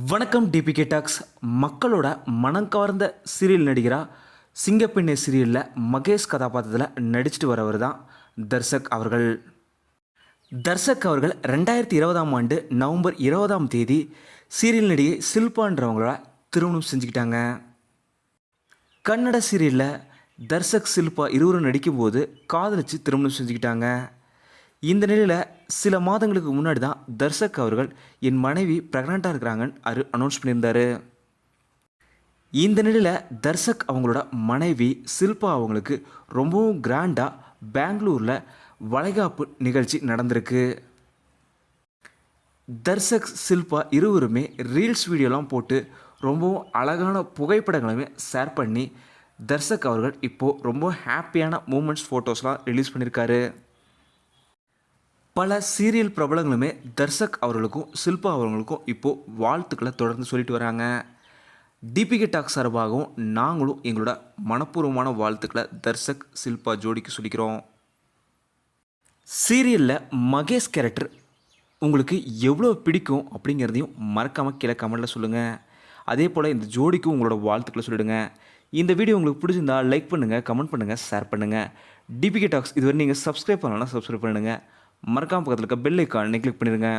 வணக்கம் DPK tax. மக்களோட மனம் கவர்ந்த சீரியல் நடிகராக சிங்கப்பெண்ணே சீரியலில் மகேஷ் கதாபாத்திரத்தில் நடிச்சிட்டு வரவர் தான் தர்ஷக் அவர்கள். தர்ஷக் அவர்கள் 2020 நவம்பர் 20 சீரியல் நடிகை ஷில்பான்றவங்களோட திருமணம் செஞ்சுக்கிட்டாங்க. கன்னட சீரியலில் தர்ஷக் ஷில்பா இருவரும் நடிக்கும்போது காதலிச்சு திருமணம் செஞ்சுக்கிட்டாங்க. இந்த நிலையில் சில மாதங்களுக்கு முன்னாடி தான் தர்ஷக் அவர்கள் என் மனைவி ப்ரெக்னெண்ட்டாக இருக்கிறாங்கன்னு அனௌன்ஸ் பண்ணியிருந்தார். இந்த நிலையில் தர்ஷக் அவங்களோட மனைவி ஷில்பா அவங்களுக்கு ரொம்பவும் கிராண்டாக பெங்களூரில் வளைகாப்பு நிகழ்ச்சி நடந்திருக்கு. தர்ஷக் ஷில்பா இருவருமே ரீல்ஸ் வீடியோலாம் போட்டு ரொம்பவும் அழகான புகைப்படங்களுமே ஷேர் பண்ணி தர்ஷக் அவர்கள் இப்போது ரொம்ப ஹாப்பியான மூமெண்ட்ஸ் ஃபோட்டோஸ்லாம் ரிலீஸ் பண்ணியிருக்காரு. பல சீரியல் பிரபலங்களுமே தர்ஷக் அவர்களுக்கும் ஷில்பா அவர்களுக்கும் இப்போது வாழ்த்துக்களை தொடர்ந்து சொல்லிட்டு வராங்க. டிபிகே டாக்ஸ் சார்பாகவும் நாங்களும் எங்களோட மனப்பூர்வமான வாழ்த்துக்களை தர்ஷக் ஷில்பா ஜோடிக்கு சொல்லிக்கிறோம். சீரியலில் மகேஷ் கேரக்டர் உங்களுக்கு எவ்வளோ பிடிக்கும் அப்படிங்கிறதையும் மறக்காமல் கீழே கமெண்ட்டில் சொல்லுங்கள். அதே போல் இந்த ஜோடிக்கும் உங்களோட வாழ்த்துக்களை சொல்லிவிடுங்க. இந்த வீடியோ உங்களுக்கு பிடிச்சிருந்தா லைக் பண்ணுங்கள், கமெண்ட் பண்ணுங்கள், ஷேர் பண்ணுங்கள். டிபிகே டாக்ஸ் இதுவரை நீங்கள் சப்ஸ்கிரைப் பண்ணலன்னா சப்ஸ்கிரைப் பண்ணுங்கள். மறக்காம பக்கத்தில் இருக்க பெல் ஐக்கானை கிளிக் பண்ணிடுங்க.